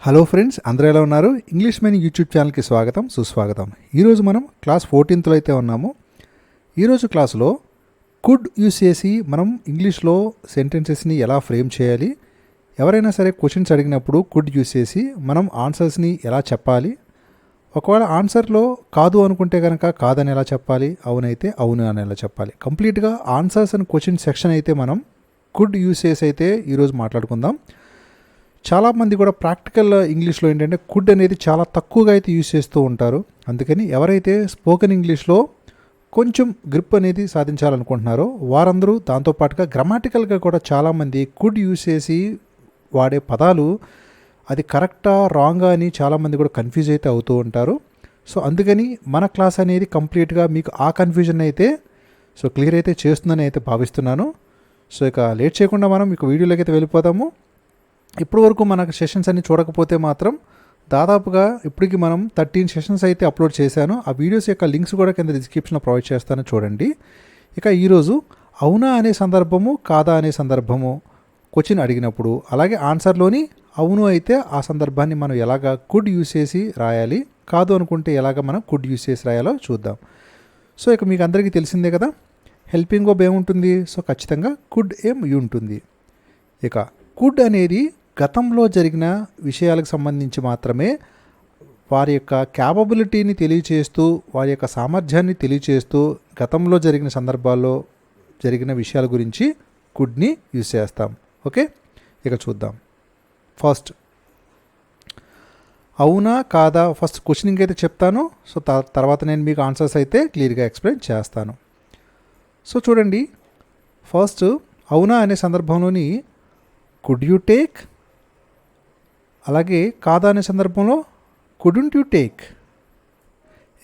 Hello friends, అందరూ ఎలా ఉన్నారు? ఇంగ్లీష్ మెయిన్ యూట్యూబ్ ఛానల్కి స్వాగతం, సుస్వాగతం. ఈరోజు మనం క్లాస్ 14లో అయితే ఉన్నాము. ఈరోజు క్లాసులో కుడ్ యూస్ చేసి మనం ఇంగ్లీష్లో సెంటెన్సెస్ని ఎలా ఫ్రేమ్ చేయాలి, ఎవరైనా సరే క్వశ్చన్స్ అడిగినప్పుడు కుడ్ యూస్ చేసి మనం ఆన్సర్స్ని ఎలా చెప్పాలి, ఒకవేళ ఆన్సర్లో కాదు అనుకుంటే కనుక కాదని ఎలా చెప్పాలి, అవునైతే అవును అని ఎలా చెప్పాలి, కంప్లీట్గా ఆన్సర్స్ అండ్ క్వశ్చన్ సెక్షన్ అయితే మనం కుడ్ యూస్ చేసి అయితే ఈరోజు మాట్లాడుకుందాం. చాలామంది కూడా ప్రాక్టికల్ ఇంగ్లీష్లో ఏంటంటే కుడ్ అనేది చాలా తక్కువగా అయితే యూస్ చేస్తూ ఉంటారు. అందుకని ఎవరైతే స్పోకెన్ ఇంగ్లీష్లో కొంచెం గ్రిప్ అనేది సాధించాలనుకుంటున్నారో వారందరూ దాంతోపాటుగా గ్రామాటికల్గా కూడా చాలామంది కుడ్ యూస్ చేసి వాడే పదాలు అది కరెక్టా రాంగా అని చాలామంది కూడా కన్ఫ్యూజ్ అయితే అవుతూ ఉంటారు. సో అందుకని మన క్లాస్ అనేది కంప్లీట్గా మీకు ఆ కన్ఫ్యూజన్ అయితే క్లియర్ అయితే చేస్తుందని అయితే భావిస్తున్నాను. సో ఇక లేట్ చేయకుండా మనం ఇక వీడియోలోకి అయితే వెళ్ళిపోదాము. ఇప్పటి వరకు మనకు సెషన్స్ అన్ని చూడకపోతే మాత్రం దాదాపుగా ఇప్పటికి మనం 13 సెషన్స్ అయితే అప్లోడ్ చేశాను. ఆ వీడియోస్ యొక్క లింక్స్ కూడా కింద డిస్క్రిప్షన్లో ప్రొవైడ్ చేస్తాను, చూడండి. ఇక ఈరోజు అవునా అనే సందర్భము, కాదా అనే సందర్భము క్వశ్చన్ అడిగినప్పుడు, అలాగే ఆన్సర్లోని అవును అయితే ఆ సందర్భాన్ని మనం ఎలాగ కుడ్ యూస్ చేసి రాయాలి, కాదు అనుకుంటే ఎలాగ మనం కుడ్ యూస్ చేసి రాయాలో చూద్దాం. సో ఇక మీకు అందరికీ తెలిసిందే కదా, హెల్పింగ్ వర్బ్ ఏముంటుంది? సో ఖచ్చితంగా కుడ్ ఉంటుంది. ఇక కుడ్ అనేది గతంలో జరిగిన విషయాలకు సంబంధించి మాత్రమే వారి యొక్క క్యాపబిలిటీని తెలియచేస్తూ, వారి యొక్క సామర్థ్యాన్ని తెలియచేస్తూ గతంలో జరిగిన సందర్భాల్లో జరిగిన విషయాల గురించి కుడ్ని యూజ్ చేస్తాం. ఓకే, ఇక చూద్దాం. ఫస్ట్ అవునా కాదా, ఫస్ట్ క్వశ్చనింగ్ అయితే చెప్తాను. సో తర్వాత నేను మీకు ఆన్సర్స్ అయితే క్లియర్గా ఎక్స్ప్లెయిన్ చేస్తాను. సో చూడండి, ఫస్ట్ అవునా అనే సందర్భంలోని కుడ్ యూ టేక్, అలాగే కాదా అనే సందర్భంలో కుడెంట్ యూ టేక్.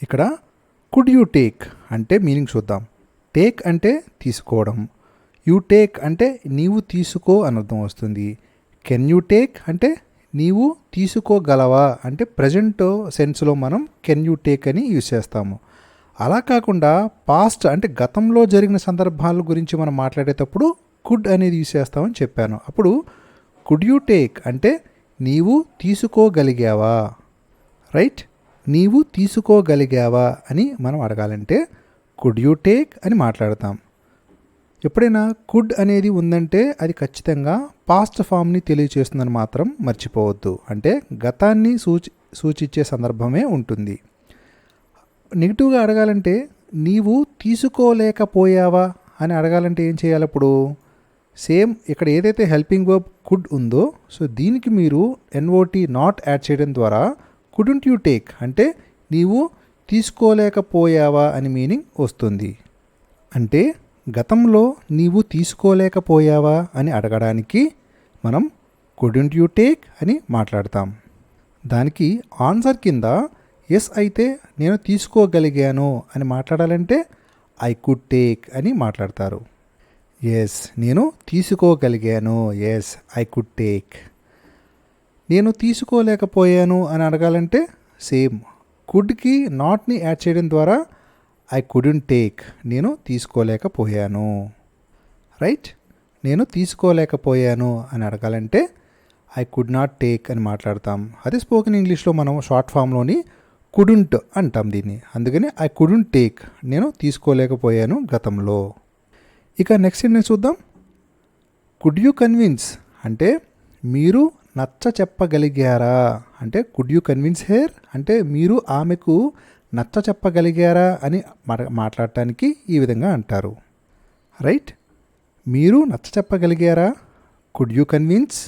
ఇక్కడ కుడ్ యూ టేక్ అంటే మీనింగ్ చూద్దాం. టేక్ అంటే తీసుకోవడం, యూ టేక్ అంటే నీవు తీసుకో అని అర్థం వస్తుంది. కెన్ యూ టేక్ అంటే నీవు తీసుకోగలవా అంటే ప్రజెంట్ సెన్స్లో మనం కెన్ యూ టేక్ అని యూజ్ చేస్తాము. అలా కాకుండా పాస్ట్ అంటే గతంలో జరిగిన సందర్భాల గురించి మనం మాట్లాడేటప్పుడు కుడ్ అనేది యూజ్ చేస్తామని చెప్పాను. అప్పుడు కుడ్ యూ టేక్ అంటే నీవు తీసుకోగలిగావా, రైట్? నీవు తీసుకోగలిగావా అని మనం అడగాలంటే కుడ్ యూ టేక్ అని మాట్లాడతాం. ఎప్పుడైనా కుడ్ అనేది ఉందంటే అది ఖచ్చితంగా పాస్ట్ ఫామ్ని తెలియచేస్తుందని మాత్రం మర్చిపోవద్దు. అంటే గతాన్ని సూచించే సందర్భమే ఉంటుంది. నెగిటివ్గా అడగాలంటే నీవు తీసుకోలేకపోయావా అని అడగాలంటే ఏం చేయాలి? అప్పుడు సేమ్ ఇక్కడ ఏదైతే హెల్పింగ్ వర్బ్ కుడ్ ఉందో సో దీనికి మీరు ఎన్ఓటీ నాట్ యాడ్ చేయడం ద్వారా కుడెంట్ యూ టేక్ అంటే నీవు తీసుకోలేకపోయావా అని మీనింగ్ వస్తుంది. అంటే గతంలో నీవు తీసుకోలేకపోయావా అని అడగడానికి మనం కుడెంట్ యూ టేక్ అని మాట్లాడతాం. దానికి ఆన్సర్ కింద ఎస్ అయితే నేను తీసుకోగలిగాను అని మాట్లాడాలంటే ఐ కుడ్ టేక్ అని మాట్లాడతారు. ఎస్ నేను తీసుకోగలిగాను, ఎస్ ఐ కుడ్ టేక్. నేను తీసుకోలేకపోయాను అని అడగాలంటే సేమ్ కుడ్కి నాట్ని యాడ్ చేయడం ద్వారా ఐ కుడెంట్ టేక్ నేను తీసుకోలేకపోయాను, రైట్? నేను తీసుకోలేకపోయాను అని అడగాలంటే ఐ కుడ్ నాట్ టేక్ అని మాట్లాడతాం. అదే స్పోకెన్ ఇంగ్లీష్లో మనం షార్ట్ ఫామ్లోని కుడెంట్ అంటాం దీన్ని. అందుకని ఐ కుడెంట్ టేక్ నేను తీసుకోలేకపోయాను గతంలో. ఇక నెక్స్ట్ ఏంటని చూద్దాం. కుడ్ యూ కన్విన్స్ అంటే మీరు నచ్చ చెప్పగలిగారా అంటే కుడ్ యూ కన్విన్స్ హెర్ అంటే మీరు ఆమెకు నచ్చ చెప్పగలిగారా అని మాట్లాడటానికి ఈ విధంగా అంటారు, రైట్? మీరు నచ్చ చెప్పగలిగారా, could you convince.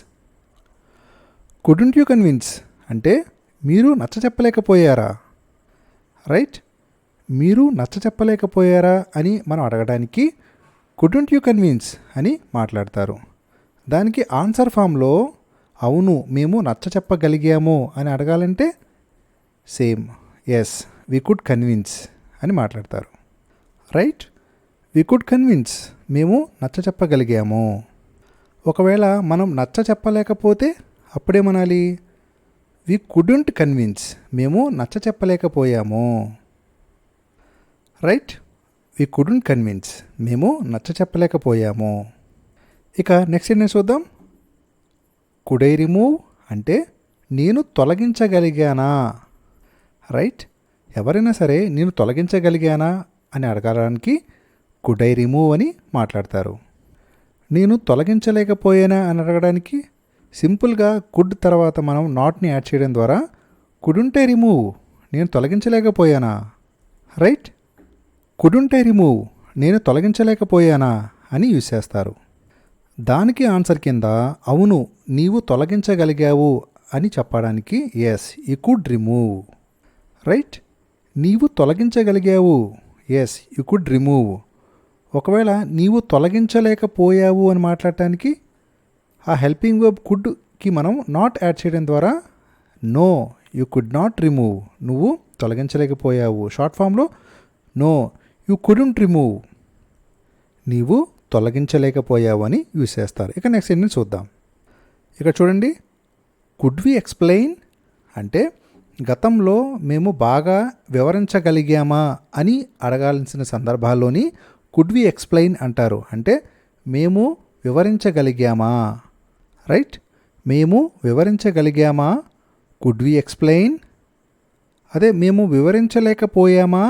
Couldn't you convince అంటే మీరు నచ్చ చెప్పలేకపోయారా, రైట్? మీరు నచ్చ చెప్పలేకపోయారా అని మనం అడగడానికి కుడెంట్ యూ కన్విన్స్ అని మాట్లాడతారు. దానికి ఆన్సర్ ఫామ్లో అవును మేము నచ్చ చెప్పగలిగాము అని అడగాలంటే same yes we could convince అని మాట్లాడతారు, రైట్? వి కుడ్ కన్విన్స్ మేము నచ్చ చెప్పగలిగాము. ఒకవేళ మనం నచ్చ చెప్పలేకపోతే అప్పుడేమనాలి? వి కుడెంట్ కన్విన్స్ మేము నచ్చ చెప్పలేకపోయాము, రైట్? వి కుడెంట్ కన్విన్స్ మేము నచ్చ చెప్పలేకపోయాము. ఇక నెక్స్ట్ ఏంటో చూద్దాం. కుడ్ ఐ రిమూవ్ అంటే నేను తొలగించగలిగానా, రైట్? ఎవరైనా సరే నేను తొలగించగలిగానా అని అడగడానికి కుడ్ ఐ రిమూవ్ అని మాట్లాడతారు. నేను తొలగించలేకపోయానా అని అడగడానికి సింపుల్గా కుడ్ తర్వాత మనం నాట్ని యాడ్ చేయడం ద్వారా కుడుంట్ ఐ రిమూవ్, నేను తొలగించలేకపోయానా, రైట్? కుడుంట్ ఐ రిమూవ్, నేను తొలగించలేకపోయానా అని యూజ్ చేస్తారు. దానికి ఆన్సర్ కింద అవును నీవు తొలగించగలిగావు అని చెప్పడానికి yes you could remove, right? నీవు తొలగించగలిగావు, ఎస్ యు కుడ్ రిమూవ్. ఒకవేళ నీవు తొలగించలేకపోయావు అని మాట్లాడటానికి ఆ హెల్పింగ్ వర్బ్ కుడ్కి మనం నాట్ యాడ్ చేయడం ద్వారా no you could not remove, నువ్వు తొలగించలేకపోయావు. షార్ట్ ఫామ్లో నో యు కుడెంట్ రిమూవ్, నీవు తొలగించలేకపోయావు అని యూజ్ చేస్తారు. ఇక నెక్స్ట్ ఏంటి చూద్దాం. ఇక్కడ చూడండి, కుడ్ వి ఎక్స్ప్లెయిన్ అంటే గతంలో మేము బాగా వివరించగలిగామా అని అడగాల్సిన సందర్భాల్లోని కుడ్ వి ఎక్స్ప్లెయిన్ అంటారు. అంటే మేము వివరించగలిగామా, రైట్? మేము వివరించగలిగామా, కుడ్ వి ఎక్స్ప్లెయిన్. అదే మేము వివరించలేకపోయామా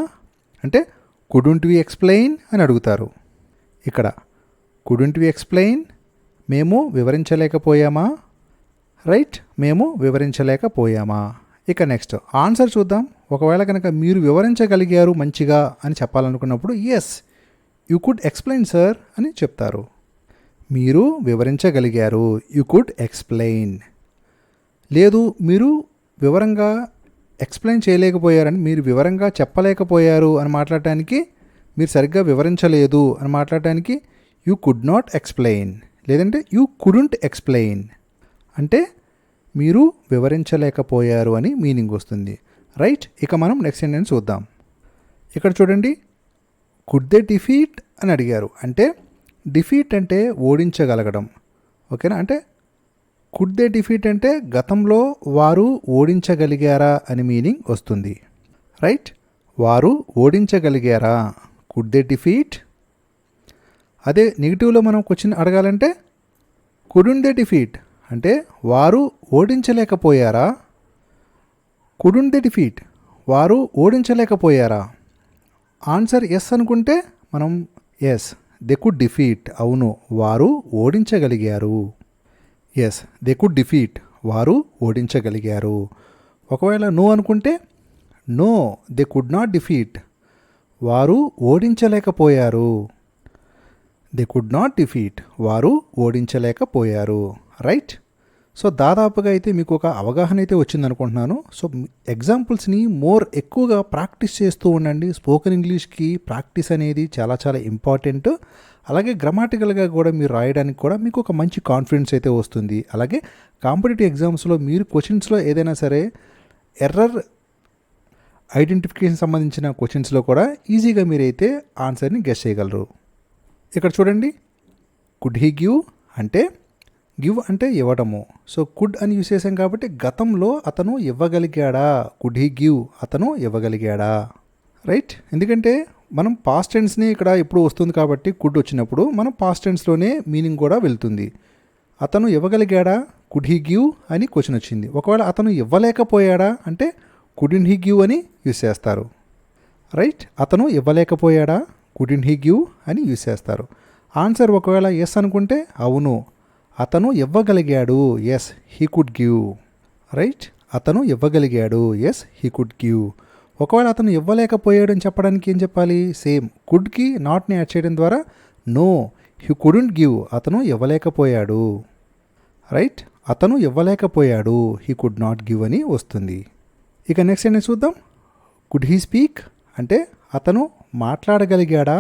అంటే కుడెంట్ వి ఎక్స్ప్లెయిన్ అని అడుగుతారు. ఇక్కడ కుడెంట్ వి ఎక్స్ప్లెయిన్, మేము వివరించలేకపోయామా, రైట్? మేము వివరించలేకపోయామా. ఇక నెక్స్ట్ ఆన్సర్ చూద్దాం. ఒకవేళ కనుక మీరు వివరించగలిగారు మంచిగా అని చెప్పాలనుకున్నప్పుడు yes you could explain sir అని చెప్తారు. మీరు వివరించగలిగారు, యు కుడ్ ఎక్స్ప్లెయిన్. లేదు మీరు వివరంగా ఎక్స్ప్లెయిన్ చేయలేకపోయారని, మీరు వివరంగా చెప్పలేకపోయారు అని మాట్లాడటానికి, మీరు సరిగ్గా వివరించలేదు అని మాట్లాడటానికి యు కుడ్ నాట్ ఎక్స్ప్లెయిన్, లేదంటే యు కుడెంట్ ఎక్స్ప్లెయిన్. అంటే మీరు వివరించలేకపోయారు అని మీనింగ్ వస్తుంది, రైట్? ఇక మనం నెక్స్ట్ ఏంటని చూద్దాం. ఇక్కడ చూడండి, కుడ్ దే డిఫీట్ అని అడిగారు. అంటే డిఫీట్ అంటే ఓడించగలగడం, ఓకేనా? అంటే కుడ్ దే డిఫీట్ అంటే గతంలో వారు ఓడించగలిగారా అని మీనింగ్ వస్తుంది, రైట్? వారు ఓడించగలిగారా, కుడ్ దే డిఫీట్. అదే నెగిటివ్లో మనం క్వశ్చన్ అడగాలంటే కుడెంట్ దే డిఫీట్ అంటే వారు ఓడించలేకపోయారా, కుడెంట్ దే డిఫీట్ వారు ఓడించలేకపోయారా. ఆన్సర్ ఎస్ అనుకుంటే మనం ఎస్ దే కుడ్ డిఫీట్, అవును వారు ఓడించగలిగారు, ఎస్ దే కుడ్ డిఫీట్ వారు ఓడించగలిగారు. ఒకవేళ నో అనుకుంటే no they could not defeat, వారు ఓడించలేకపోయారు, దే కుడ్ నాట్ డిఫీట్ వారు ఓడించలేకపోయారు, రైట్? సో దాదాపుగా అయితే మీకు ఒక అవగాహన అయితే వచ్చిందనుకుంటున్నాను. సో ఎగ్జాంపుల్స్ని ఎక్కువగా ప్రాక్టీస్ చేస్తూ ఉండండి. స్పోకెన్ ఇంగ్లీష్కి ప్రాక్టీస్ అనేది చాలా చాలా ఇంపార్టెంట్. అలాగే గ్రామాటికల్గా కూడా మీరు రాయడానికి కూడా మీకు ఒక మంచి కాన్ఫిడెన్స్ అయితే వస్తుంది. అలాగే కాంపిటేటివ్ ఎగ్జామ్స్లో మీరు క్వశ్చన్స్లో ఏదైనా సరే ఎర్రర్ ఐడెంటిఫికేషన్ సంబంధించిన క్వశ్చన్స్లో కూడా ఈజీగా మీరైతే ఆన్సర్ని గెస్ చేయగలరు. ఇక్కడ చూడండి, కుడ్ హీ గివ్ అంటే గివ్ అంటే ఇవ్వడము. సో కుడ్ అని యూస్ చేసాం కాబట్టి గతంలో అతను ఇవ్వగలిగాడా, కుడ్ హీ గివ్ అతను ఇవ్వగలిగాడా, రైట్? ఎందుకంటే మనం పాస్ట్ టెన్స్ని ఇక్కడ ఎప్పుడు వస్తుంది కాబట్టి కుడ్ వచ్చినప్పుడు మనం పాస్ట్ టెన్స్లోనే మీనింగ్ కూడా వెళ్తుంది. అతను ఇవ్వగలిగాడా, కుడ్ హీ గివ్ అని క్వశ్చన్ వచ్చింది. ఒకవేళ అతను ఇవ్వలేకపోయాడా అంటే కుడెంట్ హీ గివ్ అని యూస్ చేస్తారు, రైట్? అతను ఇవ్వలేకపోయాడా, కుడెంట్ హీ గివ్ అని యూస్ చేస్తారు. ఆన్సర్ ఒకవేళ ఎస్ అనుకుంటే అవును అతను ఇవ్వగలిగాడు, yes he could give, right? అతను ఇవ్వగలిగాడు, ఎస్ హీ కుడ్ గివ్. ఒకవేళ అతను ఇవ్వలేకపోయాడు అని చెప్పడానికి ఏం చెప్పాలి? సేమ్ కుడ్కి నాట్ని యాడ్ చేయడం ద్వారా నో హీ కుడెంట్ గివ్, అతను ఇవ్వలేకపోయాడు, రైట్? అతను ఇవ్వలేకపోయాడు, హీ కుడ్ నాట్ గివ్ అని వస్తుంది. ఇక నెక్స్ట్ ఏంటి చూద్దాం. కుడ్ హీ స్పీక్ అంటే అతను మాట్లాడగలిగాడా,